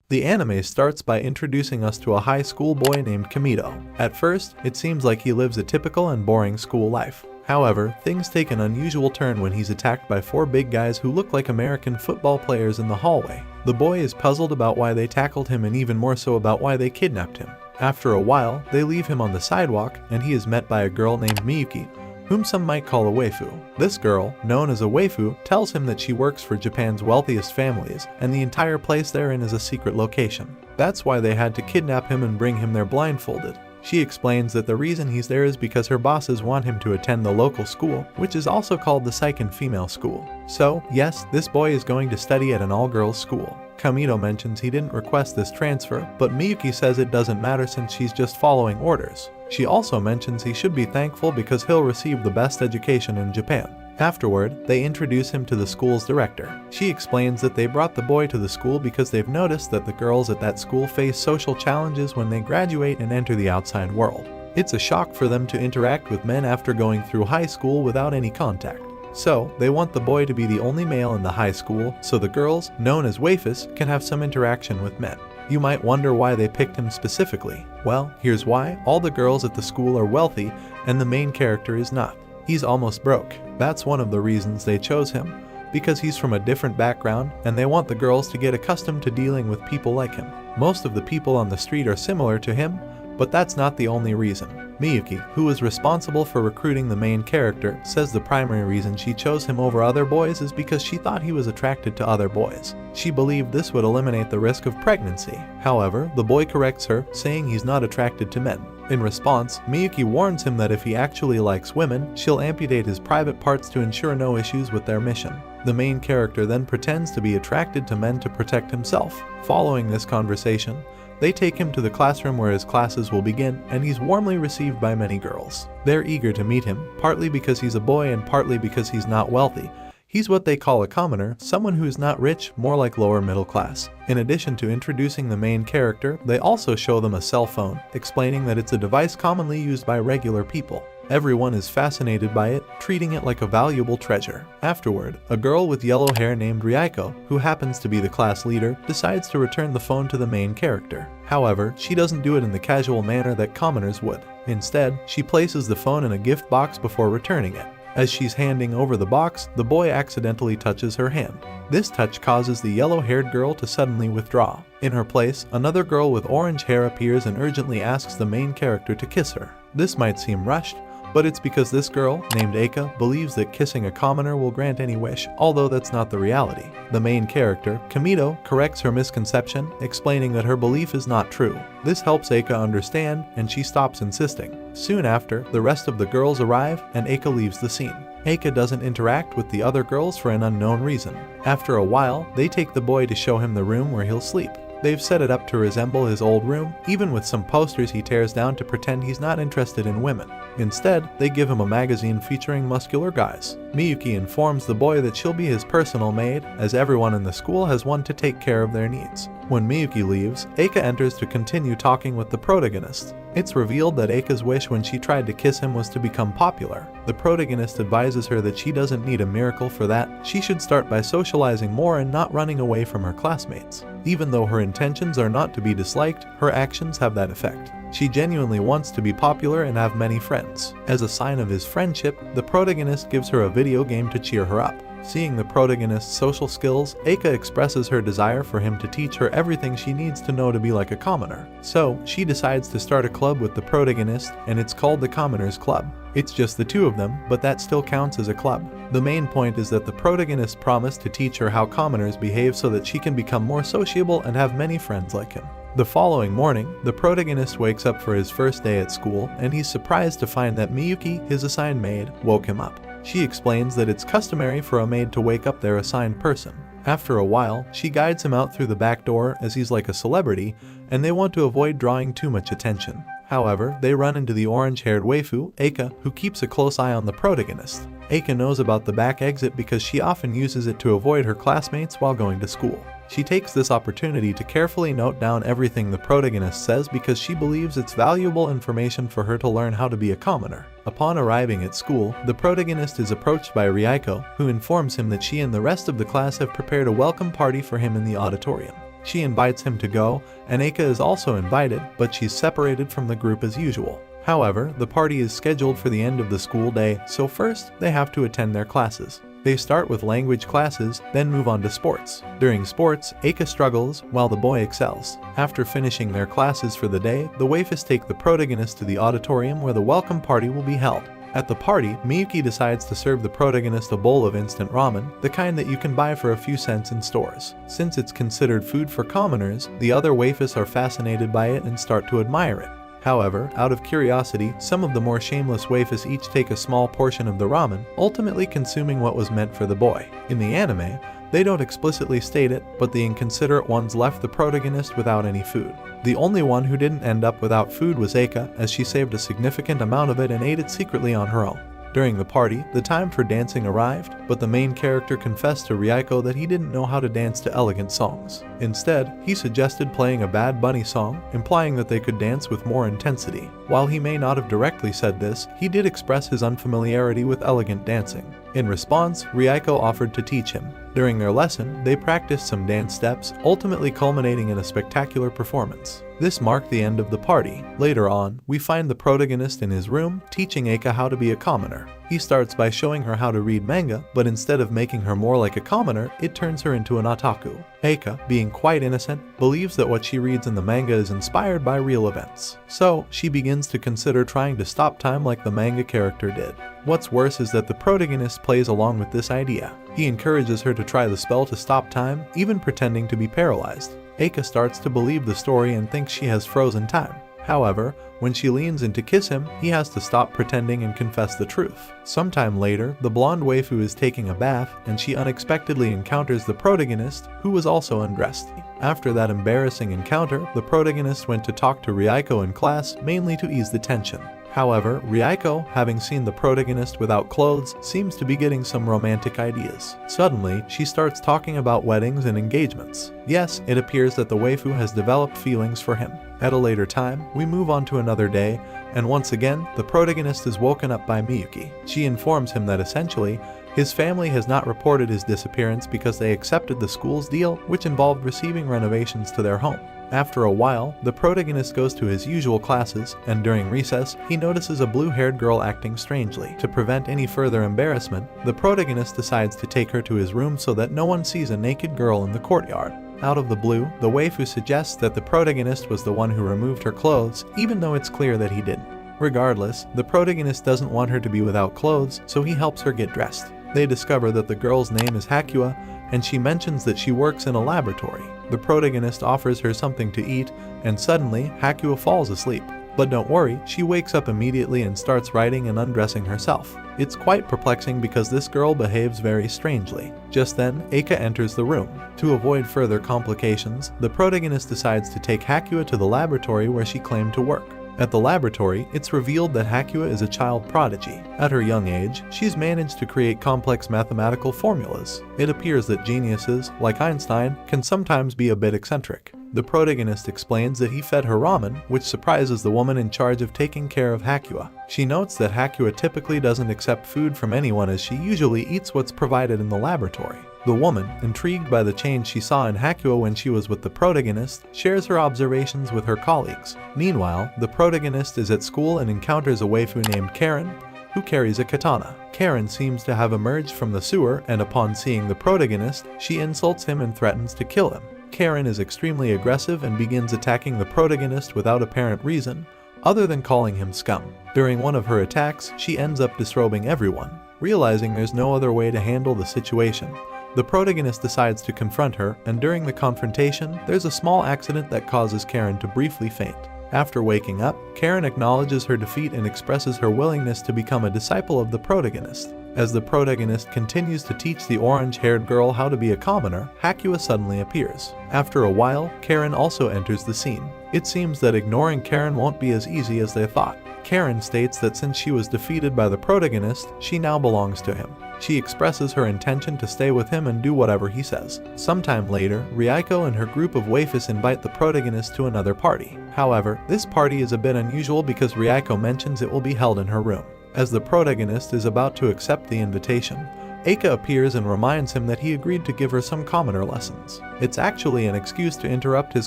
The anime starts by introducing us to a high school boy named Kamito. At first, it seems like he lives a typical and boring school life. However, things take an unusual turn when he's attacked by 4 big guys who look like American football players in the hallway. The boy is puzzled about why they tackled him and even more so about why they kidnapped him. After a while, they leave him on the sidewalk and he is met by a girl named Miyuki, whom some might call a waifu. This girl, known as a waifu, tells him that she works for Japan's wealthiest families and the entire place they're in is a secret location. That's why they had to kidnap him and bring him there blindfolded. She explains that the reason he's there is because her bosses want him to attend the local school, which is also called the Seiken Female School. So, yes, this boy is going to study at an all-girls school. Kamito mentions he didn't request this transfer, but Miyuki says it doesn't matter since she's just following orders. She also mentions he should be thankful because he'll receive the best education in Japan. Afterward, they introduce him to the school's director. She explains that they brought the boy to the school because they've noticed that the girls at that school face social challenges when they graduate and enter the outside world. It's a shock for them to interact with men after going through high school without any contact. So, they want the boy to be the only male in the high school so the girls, known as waifus, can have some interaction with men. You might wonder why they picked him specifically. Well, here's why. All the girls at the school are wealthy and the main character is not. He's almost broke. That's one of the reasons they chose him, because he's from a different background and they want the girls to get accustomed to dealing with people like him. Most of the people on the street are similar to him, but that's not the only reason. Miyuki, who is responsible for recruiting the main character, says the primary reason she chose him over other boys is because she thought he was attracted to other boys. She believed this would eliminate the risk of pregnancy. However, the boy corrects her, saying he's not attracted to men. In response, Miyuki warns him that if he actually likes women, she'll amputate his private parts to ensure no issues with their mission. The main character then pretends to be attracted to men to protect himself. Following this conversation, they take him to the classroom where his classes will begin, and he's warmly received by many girls. They're eager to meet him, partly because he's a boy and partly because he's not wealthy. He's what they call a commoner, someone who's not rich, more like lower middle class. In addition to introducing the main character, they also show them a cell phone, explaining that it's a device commonly used by regular people. Everyone is fascinated by it, treating it like a valuable treasure. Afterward, a girl with yellow hair named Ryuko, who happens to be the class leader, decides to return the phone to the main character. However, she doesn't do it in the casual manner that commoners would. Instead, she places the phone in a gift box before returning it. As she's handing over the box, the boy accidentally touches her hand. This touch causes the yellow-haired girl to suddenly withdraw. In her place, another girl with orange hair appears and urgently asks the main character to kiss her. This might seem rushed, but it's because this girl, named Eika, believes that kissing a commoner will grant any wish, although that's not the reality. The main character, Kamito, corrects her misconception, explaining that her belief is not true. This helps Eika understand, and she stops insisting. Soon after, the rest of the girls arrive, and Eika leaves the scene. Eika doesn't interact with the other girls for an unknown reason. After a while, they take the boy to show him the room where he'll sleep. They've set it up to resemble his old room, even with some posters he tears down to pretend he's not interested in women. Instead, they give him a magazine featuring muscular guys. Miyuki informs the boy that she'll be his personal maid, as everyone in the school has one to take care of their needs. When Miyuki leaves, Eika enters to continue talking with the protagonist. It's revealed that Eika's wish when she tried to kiss him was to become popular. The protagonist advises her that she doesn't need a miracle for that. She should start by socializing more and not running away from her classmates. Even though her intentions are not to be disliked, her actions have that effect. She genuinely wants to be popular and have many friends. As a sign of his friendship, the protagonist gives her a video game to cheer her up. Seeing the protagonist's social skills, Eika expresses her desire for him to teach her everything she needs to know to be like a commoner. So, she decides to start a club with the protagonist, and it's called the Commoners Club. It's just the two of them, but that still counts as a club. The main point is that the protagonist promised to teach her how commoners behave so that she can become more sociable and have many friends like him. The following morning, the protagonist wakes up for his first day at school, and he's surprised to find that Miyuki, his assigned maid, woke him up. She explains that it's customary for a maid to wake up their assigned person. After a while, she guides him out through the back door as he's like a celebrity, and they want to avoid drawing too much attention. However, they run into the orange-haired waifu, Eika, who keeps a close eye on the protagonist. Eika knows about the back exit because she often uses it to avoid her classmates while going to school. She takes this opportunity to carefully note down everything the protagonist says because she believes it's valuable information for her to learn how to be a commoner. Upon arriving at school, the protagonist is approached by Ryuko, who informs him that she and the rest of the class have prepared a welcome party for him in the auditorium. She invites him to go, and Eika is also invited, but she's separated from the group as usual. However, the party is scheduled for the end of the school day, so first, they have to attend their classes. They start with language classes, then move on to sports. During sports, Eika struggles, while the boy excels. After finishing their classes for the day, the waifus take the protagonist to the auditorium where the welcome party will be held. At the party, Miyuki decides to serve the protagonist a bowl of instant ramen, the kind that you can buy for a few cents in stores. Since it's considered food for commoners, the other waifus are fascinated by it and start to admire it. However, out of curiosity, some of the more shameless waifus each take a small portion of the ramen, ultimately consuming what was meant for the boy. In the anime, they don't explicitly state it, but the inconsiderate ones left the protagonist without any food. The only one who didn't end up without food was Eika, as she saved a significant amount of it and ate it secretly on her own. During the party, the time for dancing arrived, but the main character confessed to Ryuko that he didn't know how to dance to elegant songs. Instead, he suggested playing a Bad Bunny song, implying that they could dance with more intensity. While he may not have directly said this, he did express his unfamiliarity with elegant dancing. In response, Ryuko offered to teach him. During their lesson, they practiced some dance steps, ultimately culminating in a spectacular performance. This marked the end of the party. Later on, we find the protagonist in his room, teaching Eika how to be a commoner. He starts by showing her how to read manga, but instead of making her more like a commoner, it turns her into an otaku. Eika, being quite innocent, believes that what she reads in the manga is inspired by real events. So, she begins to consider trying to stop time like the manga character did. What's worse is that the protagonist plays along with this idea. He encourages her to try the spell to stop time, even pretending to be paralyzed. Eika starts to believe the story and thinks she has frozen time. However, when she leans in to kiss him, he has to stop pretending and confess the truth. Sometime later, the blonde waifu is taking a bath, and she unexpectedly encounters the protagonist, who was also undressed. After that embarrassing encounter, the protagonist went to talk to Ryuko in class, mainly to ease the tension. However, Ryuko, having seen the protagonist without clothes, seems to be getting some romantic ideas. Suddenly, she starts talking about weddings and engagements. Yes, it appears that the waifu has developed feelings for him. At a later time, we move on to another day, and once again, the protagonist is woken up by Miyuki. She informs him that essentially, his family has not reported his disappearance because they accepted the school's deal, which involved receiving renovations to their home. After a while, the protagonist goes to his usual classes, and during recess, he notices a blue-haired girl acting strangely. To prevent any further embarrassment, the protagonist decides to take her to his room so that no one sees a naked girl in the courtyard. Out of the blue, the waifu suggests that the protagonist was the one who removed her clothes, even though it's clear that he didn't. Regardless, the protagonist doesn't want her to be without clothes, so he helps her get dressed. They discover that the girl's name is Hakua, and she mentions that she works in a laboratory. The protagonist offers her something to eat, and suddenly, Hakua falls asleep. But don't worry, she wakes up immediately and starts writing and undressing herself. It's quite perplexing because this girl behaves very strangely. Just then, Eika enters the room. To avoid further complications, the protagonist decides to take Hakua to the laboratory where she claimed to work. At the laboratory, it's revealed that Hakua is a child prodigy. At her young age, she's managed to create complex mathematical formulas. It appears that geniuses, like Einstein, can sometimes be a bit eccentric. The protagonist explains that he fed her ramen, which surprises the woman in charge of taking care of Hakua. She notes that Hakua typically doesn't accept food from anyone as she usually eats what's provided in the laboratory. The woman, intrigued by the change she saw in Hakua when she was with the protagonist, shares her observations with her colleagues. Meanwhile, the protagonist is at school and encounters a waifu named Karen, who carries a katana. Karen seems to have emerged from the sewer, and upon seeing the protagonist, she insults him and threatens to kill him. Karen is extremely aggressive and begins attacking the protagonist without apparent reason, other than calling him scum. During one of her attacks, she ends up disrobing everyone. Realizing there's no other way to handle the situation, the protagonist decides to confront her, and during the confrontation, there's a small accident that causes Karen to briefly faint. After waking up, Karen acknowledges her defeat and expresses her willingness to become a disciple of the protagonist. As the protagonist continues to teach the orange-haired girl how to be a commoner, Hakua suddenly appears. After a while, Karen also enters the scene. It seems that ignoring Karen won't be as easy as they thought. Karen states that since she was defeated by the protagonist, she now belongs to him. She expresses her intention to stay with him and do whatever he says. Sometime later, Ryuko and her group of waifus invite the protagonist to another party. However, this party is a bit unusual because Ryuko mentions it will be held in her room. As the protagonist is about to accept the invitation, Eika appears and reminds him that he agreed to give her some commoner lessons. It's actually an excuse to interrupt his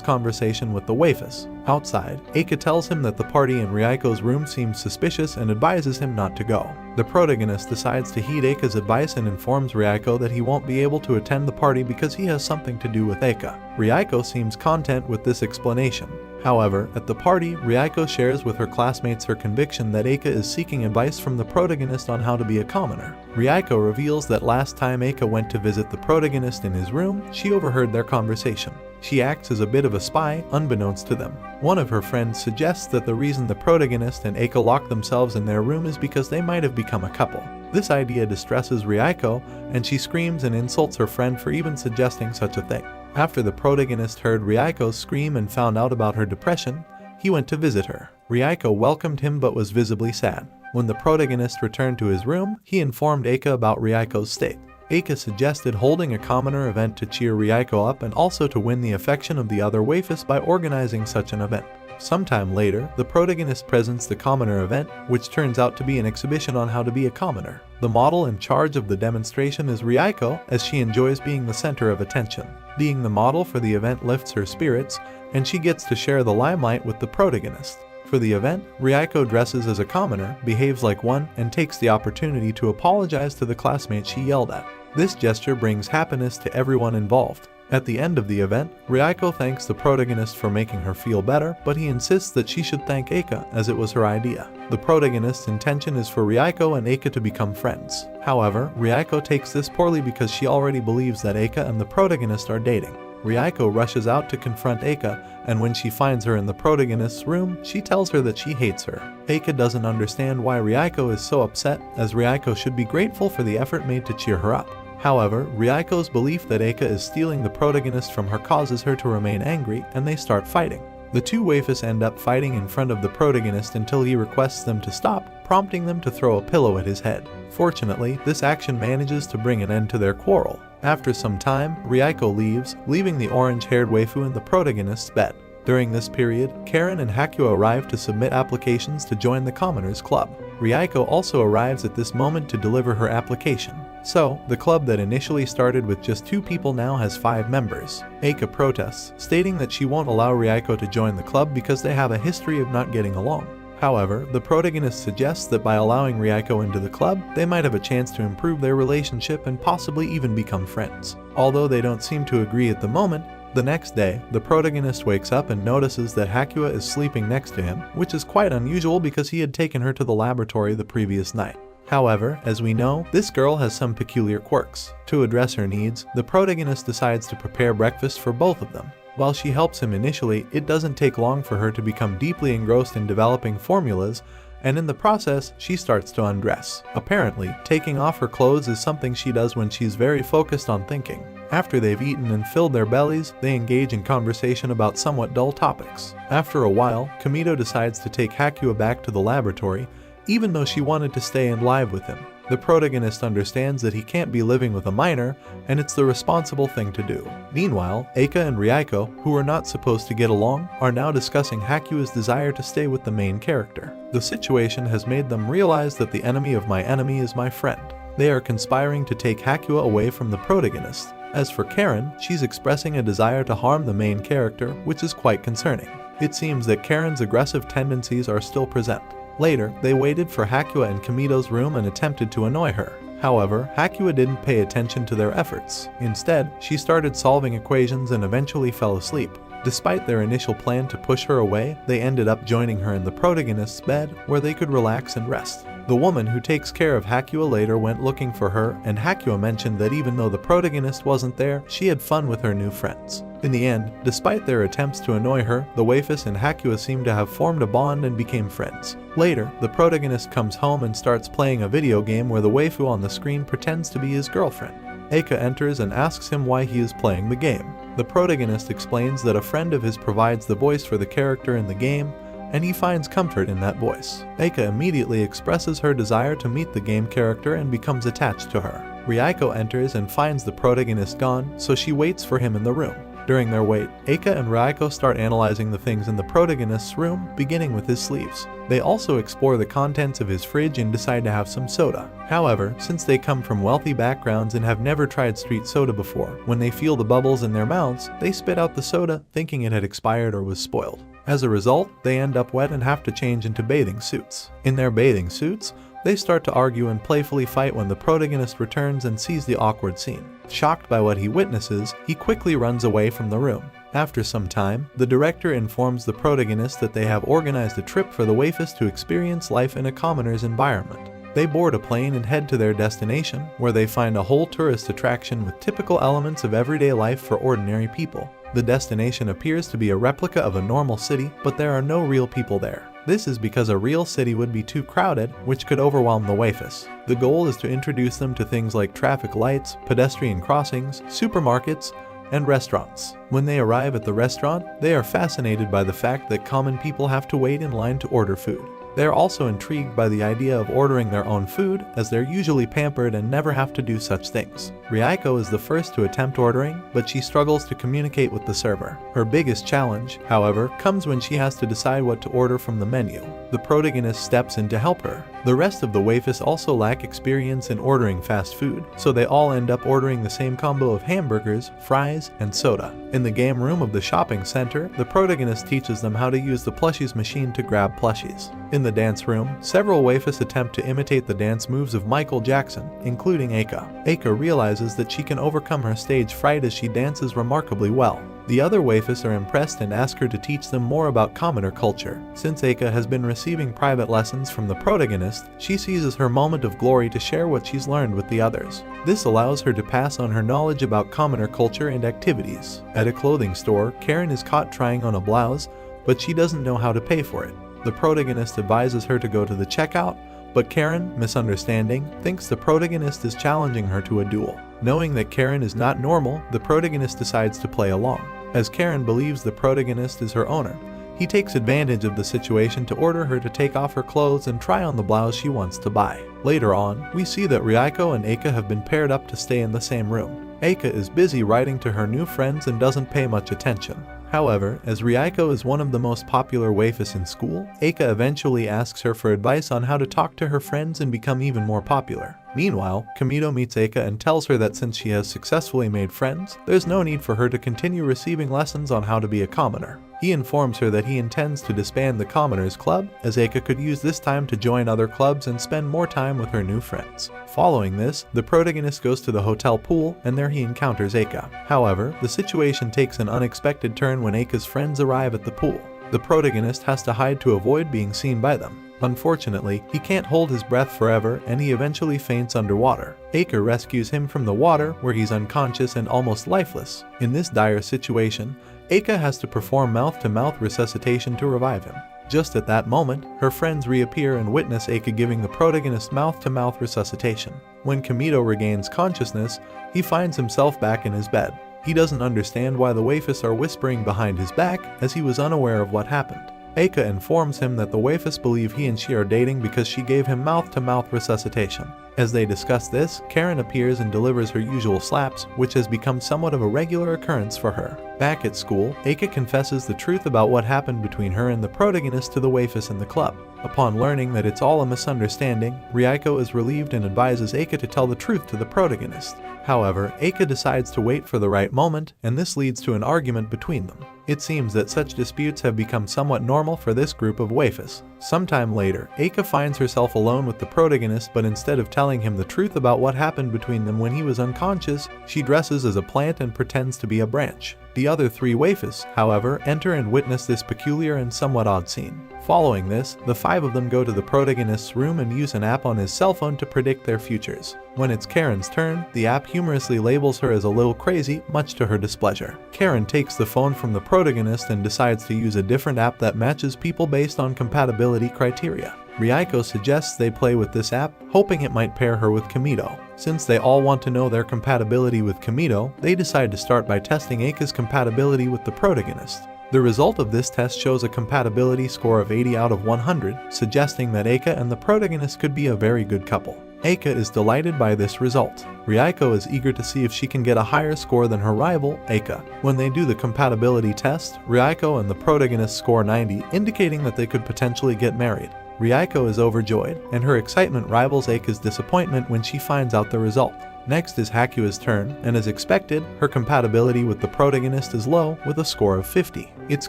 conversation with the waifus. Outside, Eika tells him that the party in Ryuko's room seems suspicious and advises him not to go. The protagonist decides to heed Eika's advice and informs Ryuko that he won't be able to attend the party because he has something to do with Eika. Ryuko seems content with this explanation. However, at the party, Ryuko shares with her classmates her conviction that Eika is seeking advice from the protagonist on how to be a commoner. Ryuko reveals that last time Eika went to visit the protagonist in his room, she overheard their conversation. She acts as a bit of a spy, unbeknownst to them. One of her friends suggests that the reason the protagonist and Eika locked themselves in their room is because they might have become a couple. This idea distresses Ryuko, and she screams and insults her friend for even suggesting such a thing. After the protagonist heard Ryuko scream and found out about her depression, he went to visit her. Ryuko welcomed him but was visibly sad. When the protagonist returned to his room, he informed Eika about Ryuko's state. Eika suggested holding a commoner event to cheer Ryuko up and also to win the affection of the other waifus by organizing such an event. Sometime later, the protagonist presents the commoner event, which turns out to be an exhibition on how to be a commoner. The model in charge of the demonstration is Ryuko, as she enjoys being the center of attention. Being the model for the event lifts her spirits, and she gets to share the limelight with the protagonist. For the event, Ryuko dresses as a commoner, behaves like one, and takes the opportunity to apologize to the classmate she yelled at. This gesture brings happiness to everyone involved. At the end of the event, Ryuko thanks the protagonist for making her feel better, but he insists that she should thank Eika as it was her idea. The protagonist's intention is for Ryuko and Eika to become friends. However, Ryuko takes this poorly because she already believes that Eika and the protagonist are dating. Ryuko rushes out to confront Eika, and when she finds her in the protagonist's room, she tells her that she hates her. Eika doesn't understand why Ryuko is so upset, as Ryuko should be grateful for the effort made to cheer her up. However, Ryuko's belief that Eika is stealing the protagonist from her causes her to remain angry, and they start fighting. The two waifus end up fighting in front of the protagonist until he requests them to stop, prompting them to throw a pillow at his head. Fortunately, this action manages to bring an end to their quarrel. After some time, Ryuko leaves, leaving the orange-haired waifu in the protagonist's bed. During this period, Karen and Hakuo arrive to submit applications to join the Commoners Club. Ryuko also arrives at this moment to deliver her application. So, the club that initially started with just 2 people now has 5 members. Eika protests, stating that she won't allow Ryuko to join the club because they have a history of not getting along. However, the protagonist suggests that by allowing Ryuko into the club, they might have a chance to improve their relationship and possibly even become friends. Although they don't seem to agree at the moment, the next day, the protagonist wakes up and notices that Hakuo is sleeping next to him, which is quite unusual because he had taken her to the laboratory the previous night. However, as we know, this girl has some peculiar quirks. To address her needs, the protagonist decides to prepare breakfast for both of them. While she helps him initially, it doesn't take long for her to become deeply engrossed in developing formulas, and in the process, she starts to undress. Apparently, taking off her clothes is something she does when she's very focused on thinking. After they've eaten and filled their bellies, they engage in conversation about somewhat dull topics. After a while, Kamito decides to take Hakuo back to the laboratory, even though she wanted to stay and live with him. The protagonist understands that he can't be living with a minor, and it's the responsible thing to do. Meanwhile, Eika and Ryuko, who are not supposed to get along, are now discussing Hakuo's desire to stay with the main character. The situation has made them realize that the enemy of my enemy is my friend. They are conspiring to take Hakuo away from the protagonist. As for Karen, she's expressing a desire to harm the main character, which is quite concerning. It seems that Karen's aggressive tendencies are still present. Later, they waited for Hakuo in Kamito's room and attempted to annoy her. However, Hakuo didn't pay attention to their efforts. Instead, she started solving equations and eventually fell asleep. Despite their initial plan to push her away, they ended up joining her in the protagonist's bed, where they could relax and rest. The woman who takes care of Hakuo later went looking for her, and Hakuo mentioned that even though the protagonist wasn't there, she had fun with her new friends. In the end, despite their attempts to annoy her, the waifus and Hakuo seem to have formed a bond and became friends. Later, the protagonist comes home and starts playing a video game where the waifu on the screen pretends to be his girlfriend. Eika enters and asks him why he is playing the game. The protagonist explains that a friend of his provides the voice for the character in the game, and he finds comfort in that voice. Eika immediately expresses her desire to meet the game character and becomes attached to her. Ryuko enters and finds the protagonist gone, so she waits for him in the room. During their wait, Eika and Ryuko start analyzing the things in the protagonist's room, beginning with his sleeves. They also explore the contents of his fridge and decide to have some soda. However, since they come from wealthy backgrounds and have never tried street soda before, when they feel the bubbles in their mouths, they spit out the soda, thinking it had expired or was spoiled. As a result, they end up wet and have to change into bathing suits. In their bathing suits, they start to argue and playfully fight when the protagonist returns and sees the awkward scene. Shocked by what he witnesses, he quickly runs away from the room. After some time, the director informs the protagonist that they have organized a trip for the waifus to experience life in a commoner's environment. They board a plane and head to their destination, where they find a whole tourist attraction with typical elements of everyday life for ordinary people. The destination appears to be a replica of a normal city, but there are no real people there. This is because a real city would be too crowded, which could overwhelm the waifus. The goal is to introduce them to things like traffic lights, pedestrian crossings, supermarkets, and restaurants. When they arrive at the restaurant, they are fascinated by the fact that common people have to wait in line to order food. They are also intrigued by the idea of ordering their own food, as they're usually pampered and never have to do such things. Ryuko is the first to attempt ordering, but she struggles to communicate with the server. Her biggest challenge, however, comes when she has to decide what to order from the menu. The protagonist steps in to help her. The rest of the waifus also lack experience in ordering fast food, so they all end up ordering the same combo of hamburgers, fries, and soda. In the game room of the shopping center, the protagonist teaches them how to use the plushies machine to grab plushies. In the dance room, several waifus attempt to imitate the dance moves of Michael Jackson, including Eika. Eika realizes that she can overcome her stage fright as she dances remarkably well. The other waifus are impressed and ask her to teach them more about commoner culture. Since Eika has been receiving private lessons from the protagonist, she seizes her moment of glory to share what she's learned with the others. This allows her to pass on her knowledge about commoner culture and activities. At a clothing store, Karen is caught trying on a blouse, but she doesn't know how to pay for it. The protagonist advises her to go to the checkout, but Karen, misunderstanding, thinks the protagonist is challenging her to a duel. Knowing that Karen is not normal, the protagonist decides to play along. As Karen believes the protagonist is her owner, he takes advantage of the situation to order her to take off her clothes and try on the blouse she wants to buy. Later on, we see that Ryuko and Eika have been paired up to stay in the same room. Eika is busy writing to her new friends and doesn't pay much attention. However, as Ryuko is one of the most popular waifus in school, Eika eventually asks her for advice on how to talk to her friends and become even more popular. Meanwhile, Kamito meets Eika and tells her that since she has successfully made friends, there's no need for her to continue receiving lessons on how to be a commoner. He informs her that he intends to disband the Commoners Club, as Eika could use this time to join other clubs and spend more time with her new friends. Following this, the protagonist goes to the hotel pool, and there he encounters Eika. However, the situation takes an unexpected turn when Eika's friends arrive at the pool. The protagonist has to hide to avoid being seen by them. Unfortunately, he can't hold his breath forever and he eventually faints underwater. Eika rescues him from the water, where he's unconscious and almost lifeless. In this dire situation, Eika has to perform mouth-to-mouth resuscitation to revive him. Just at that moment, her friends reappear and witness Eika giving the protagonist mouth-to-mouth resuscitation. When Kamito regains consciousness, he finds himself back in his bed. He doesn't understand why the waifus are whispering behind his back, as he was unaware of what happened. Eika informs him that the waifus believe he and she are dating because she gave him mouth-to-mouth resuscitation. As they discuss this, Karen appears and delivers her usual slaps, which has become somewhat of a regular occurrence for her. Back at school, Eika confesses the truth about what happened between her and the protagonist to the waifus in the club. Upon learning that it's all a misunderstanding, Ryuko is relieved and advises Eika to tell the truth to the protagonist. However, Eika decides to wait for the right moment, and this leads to an argument between them. It seems that such disputes have become somewhat normal for this group of waifus. Sometime later, Eika finds herself alone with the protagonist, but instead of telling him the truth about what happened between them when he was unconscious, she dresses as a plant and pretends to be a branch. The other three waifus, however, enter and witness this peculiar and somewhat odd scene. Following this, the five of them go to the protagonist's room and use an app on his cell phone to predict their futures. When it's Karen's turn, the app humorously labels her as a little crazy, much to her displeasure. Karen takes the phone from the protagonist and decides to use a different app that matches people based on compatibility criteria. Ryuko suggests they play with this app, hoping it might pair her with Kamito. Since they all want to know their compatibility with Kamito, they decide to start by testing Eika's compatibility with the protagonist. The result of this test shows a compatibility score of 80 out of 100, suggesting that Eika and the protagonist could be a very good couple. Eika is delighted by this result. Ryuko is eager to see if she can get a higher score than her rival, Eika. When they do the compatibility test, Ryuko and the protagonist score 90, indicating that they could potentially get married. Ryuko is overjoyed, and her excitement rivals Eika's disappointment when she finds out the result. Next is Hakua's turn, and as expected, her compatibility with the protagonist is low with a score of 50. It's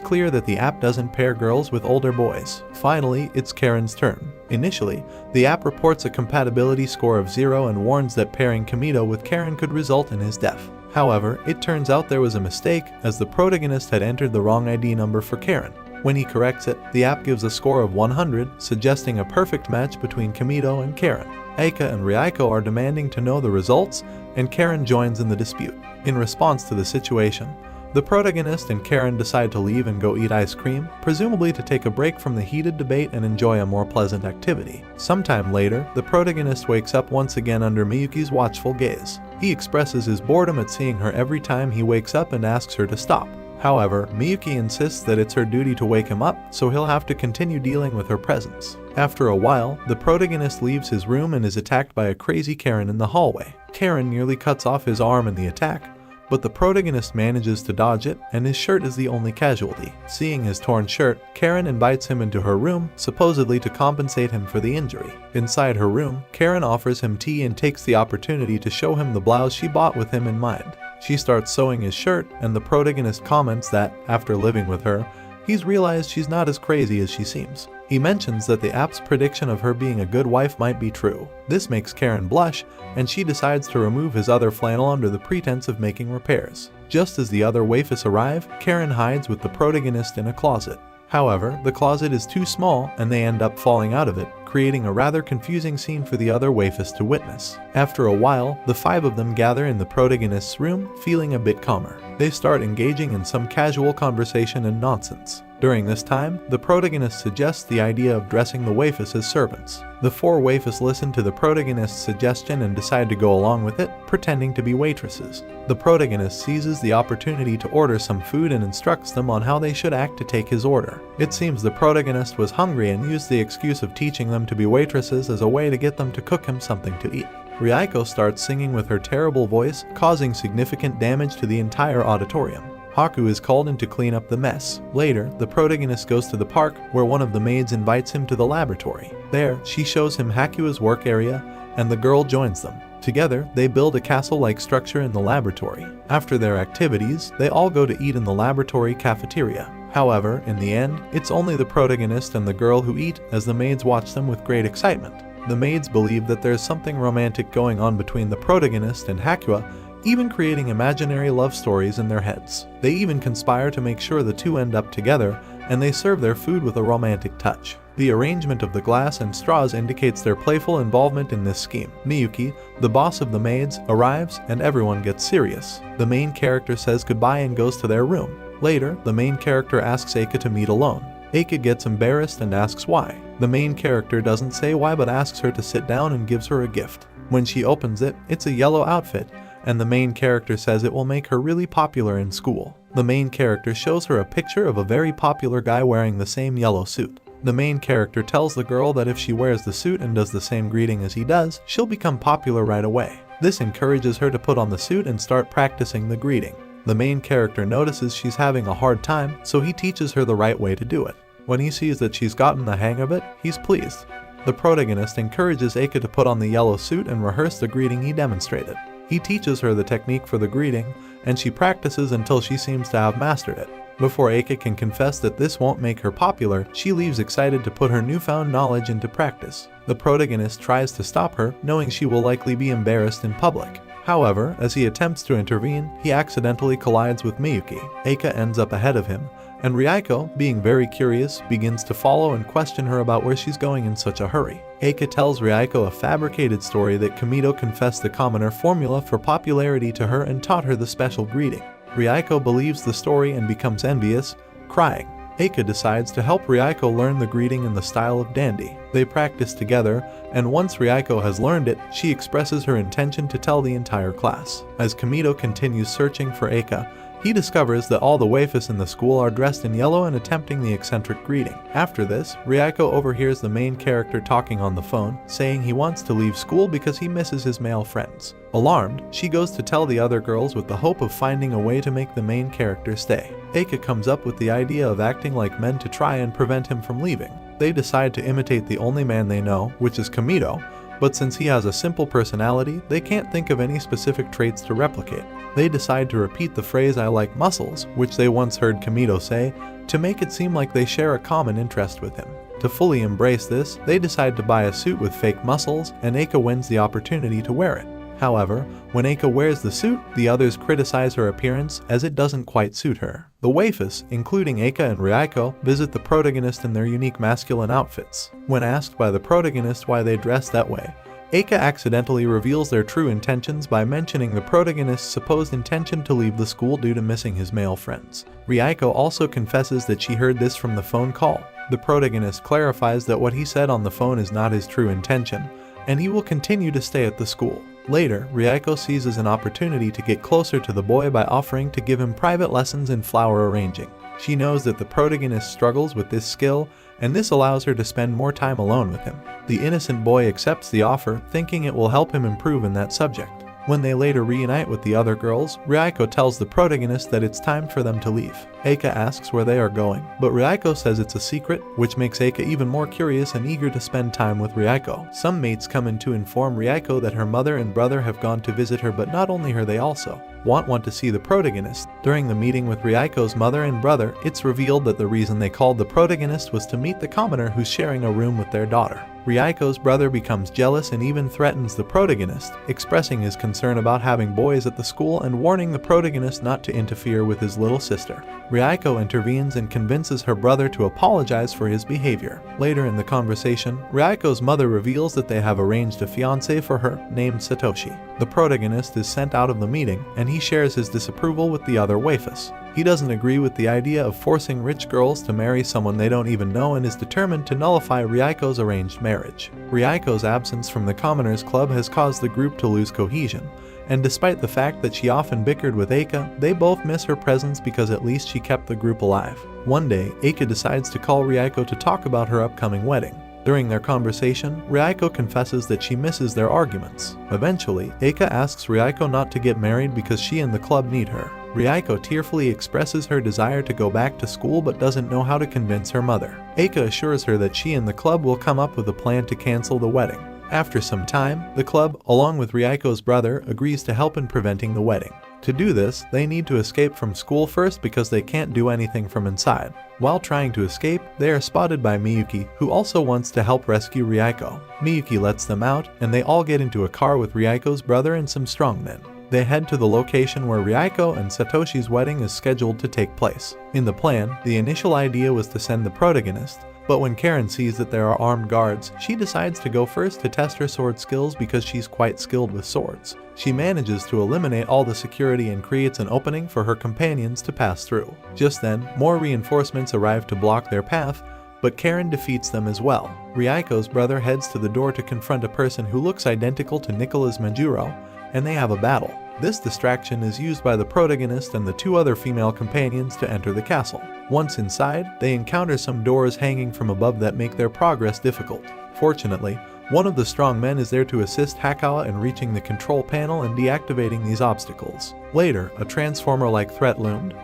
clear that the app doesn't pair girls with older boys. Finally, it's Karen's turn. Initially, the app reports a compatibility score of 0 and warns that pairing Kamito with Karen could result in his death. However, it turns out there was a mistake, as the protagonist had entered the wrong ID number for Karen. When he corrects it, the app gives a score of 100, suggesting a perfect match between Kamito and Karen. Eika and Ryuko are demanding to know the results, and Karen joins in the dispute. In response to the situation, the protagonist and Karen decide to leave and go eat ice cream, presumably to take a break from the heated debate and enjoy a more pleasant activity. Sometime later, the protagonist wakes up once again under Miyuki's watchful gaze. He expresses his boredom at seeing her every time he wakes up and asks her to stop. However, Miyuki insists that it's her duty to wake him up, so he'll have to continue dealing with her presence. After a while, the protagonist leaves his room and is attacked by a crazy Karen in the hallway. Karen nearly cuts off his arm in the attack, but the protagonist manages to dodge it, and his shirt is the only casualty. Seeing his torn shirt, Karen invites him into her room, supposedly to compensate him for the injury. Inside her room, Karen offers him tea and takes the opportunity to show him the blouse she bought with him in mind. She starts sewing his shirt, and the protagonist comments that, after living with her, he's realized she's not as crazy as she seems. He mentions that the app's prediction of her being a good wife might be true. This makes Karen blush, and she decides to remove his other flannel under the pretense of making repairs. Just as the other waifus arrive, Karen hides with the protagonist in a closet. However, the closet is too small, and they end up falling out of it, creating a rather confusing scene for the other waifus to witness. After a while, the 5 of them gather in the protagonist's room, feeling a bit calmer. They start engaging in some casual conversation and nonsense. During this time, the protagonist suggests the idea of dressing the waifus as servants. The 4 waifus listen to the protagonist's suggestion and decide to go along with it, pretending to be waitresses. The protagonist seizes the opportunity to order some food and instructs them on how they should act to take his order. It seems the protagonist was hungry and used the excuse of teaching them to be waitresses as a way to get them to cook him something to eat. Ryuko starts singing with her terrible voice, causing significant damage to the entire auditorium. Haku is called in to clean up the mess. Later, the protagonist goes to the park, where one of the maids invites him to the laboratory. There, she shows him Hakua's work area, and the girl joins them. Together, they build a castle-like structure in the laboratory. After their activities, they all go to eat in the laboratory cafeteria. However, in the end, it's only the protagonist and the girl who eat, as the maids watch them with great excitement. The maids believe that there's something romantic going on between the protagonist and Hakua, even creating imaginary love stories in their heads. They even conspire to make sure the two end up together, and they serve their food with a romantic touch. The arrangement of the glass and straws indicates their playful involvement in this scheme. Miyuki, the boss of the maids, arrives, and everyone gets serious. The main character says goodbye and goes to their room. Later, the main character asks Eika to meet alone. Eika gets embarrassed and asks why. The main character doesn't say why but asks her to sit down and gives her a gift. When she opens it, it's a yellow outfit, and the main character says it will make her really popular in school. The main character shows her a picture of a very popular guy wearing the same yellow suit. The main character tells the girl that if she wears the suit and does the same greeting as he does, she'll become popular right away. This encourages her to put on the suit and start practicing the greeting. The main character notices she's having a hard time, so he teaches her the right way to do it. When he sees that she's gotten the hang of it, he's pleased. The protagonist encourages Eika to put on the yellow suit and rehearse the greeting he demonstrated. He teaches her the technique for the greeting, and she practices until she seems to have mastered it. Before Eika can confess that this won't make her popular, she leaves excited to put her newfound knowledge into practice. The protagonist tries to stop her, knowing she will likely be embarrassed in public. However, as he attempts to intervene, he accidentally collides with Miyuki. Eika ends up ahead of him, and Ryuko, being very curious, begins to follow and question her about where she's going in such a hurry. Eika tells Ryuko a fabricated story that Kamito confessed the commoner formula for popularity to her and taught her the special greeting. Ryuko believes the story and becomes envious, crying. Eika decides to help Ryuko learn the greeting in the style of dandy. They practice together, and once Ryuko has learned it, she expresses her intention to tell the entire class. As Kamito continues searching for Eika, He discovers that all the waifus in the school are dressed in yellow and attempting the eccentric greeting. After this, Ryuko overhears the main character talking on the phone, saying he wants to leave school because he misses his male friends. Alarmed, she goes to tell the other girls with the hope of finding a way to make the main character stay. Eika comes up with the idea of acting like men to try and prevent him from leaving. They decide to imitate the only man they know, which is Kamito, but since he has a simple personality, they can't think of any specific traits to replicate. They decide to repeat the phrase "I like muscles," which they once heard Kamito say, to make it seem like they share a common interest with him. To fully embrace this, they decide to buy a suit with fake muscles, and Eika wins the opportunity to wear it. However, when Eika wears the suit, the others criticize her appearance as it doesn't quite suit her. The waifus, including Eika and Ryuko, visit the protagonist in their unique masculine outfits. When asked by the protagonist why they dress that way, Eika accidentally reveals their true intentions by mentioning the protagonist's supposed intention to leave the school due to missing his male friends. Ryuko also confesses that she heard this from the phone call. The protagonist clarifies that what he said on the phone is not his true intention, and he will continue to stay at the school. Later, Ryuko seizes an opportunity to get closer to the boy by offering to give him private lessons in flower arranging. She knows that the protagonist struggles with this skill, and this allows her to spend more time alone with him. The innocent boy accepts the offer, thinking it will help him improve in that subject. When they later reunite with the other girls, Ryuko tells the protagonist that it's time for them to leave. Eika asks where they are going, but Ryuko says it's a secret, which makes Eika even more curious and eager to spend time with Ryuko. Some mates come in to inform Ryuko that her mother and brother have gone to visit her, but not only her, they also want to see the protagonist. During the meeting with Ryuko's mother and brother, it's revealed that the reason they called the protagonist was to meet the commoner who's sharing a room with their daughter. Ryuko's brother becomes jealous and even threatens the protagonist, expressing his concern about having boys at the school and warning the protagonist not to interfere with his little sister. Ryuko intervenes and convinces her brother to apologize for his behavior. Later in the conversation, Ryuko's mother reveals that they have arranged a fiancé for her, named Satoshi. The protagonist is sent out of the meeting, and he shares his disapproval with the other waifus. He doesn't agree with the idea of forcing rich girls to marry someone they don't even know and is determined to nullify Ryuko's arranged marriage. Ryuko's absence from the Commoners Club has caused the group to lose cohesion, and despite the fact that she often bickered with Eika, they both miss her presence because at least she kept the group alive. One day, Eika decides to call Ryuko to talk about her upcoming wedding. During their conversation, Ryuko confesses that she misses their arguments. Eventually, Eika asks Ryuko not to get married because she and the club need her. Ryuko tearfully expresses her desire to go back to school but doesn't know how to convince her mother. Eika assures her that she and the club will come up with a plan to cancel the wedding. After some time, the club, along with Ryuko's brother, agrees to help in preventing the wedding. To do this, they need to escape from school first because they can't do anything from inside. While trying to escape, they are spotted by Miyuki, who also wants to help rescue Ryuko. Miyuki lets them out, and they all get into a car with Ryuko's brother and some strongmen. They head to the location where Ryuko and Satoshi's wedding is scheduled to take place. In the plan, the initial idea was to send the protagonist, but when Karen sees that there are armed guards, she decides to go first to test her sword skills because she's quite skilled with swords. She manages to eliminate all the security and creates an opening for her companions to pass through. Just then, more reinforcements arrive to block their path, but Karen defeats them as well. Ryuko's brother heads to the door to confront a person who looks identical to Nicholas Majuro, and they have a battle. This distraction is used by the protagonist and the two other female companions to enter the castle. Once inside, they encounter some doors hanging from above that make their progress difficult. Fortunately, one of the strong men is there to assist Hakawa in reaching the control panel and deactivating these obstacles. Later, a transformer-like threat loomed,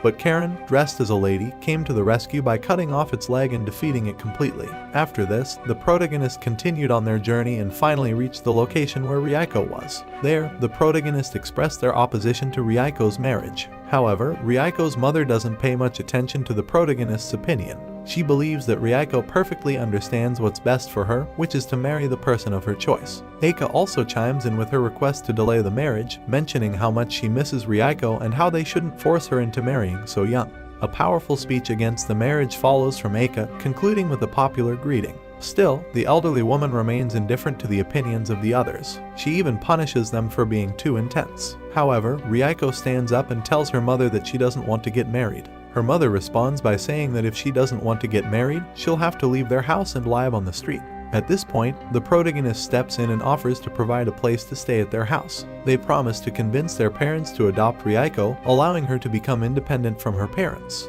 but Karen, dressed as a lady, came to the rescue by cutting off its leg and defeating it completely. After this, the protagonist continued on their journey and finally reached the location where Ryuko was. There, the protagonist expressed their opposition to Ryuko's marriage. However, Ryuko's mother doesn't pay much attention to the protagonist's opinion. She believes that Ryuko perfectly understands what's best for her, which is to marry the person of her choice. Eika also chimes in with her request to delay the marriage, mentioning how much she misses Ryuko and how they shouldn't force her into marrying so young. A powerful speech against the marriage follows from Eika, concluding with a popular greeting. Still, the elderly woman remains indifferent to the opinions of the others. She even punishes them for being too intense. However, Ryuko stands up and tells her mother that she doesn't want to get married. Her mother responds by saying that if she doesn't want to get married, she'll have to leave their house and live on the street. At this point, the protagonist steps in and offers to provide a place to stay at their house. They promise to convince their parents to adopt Ryuko, allowing her to become independent from her parents.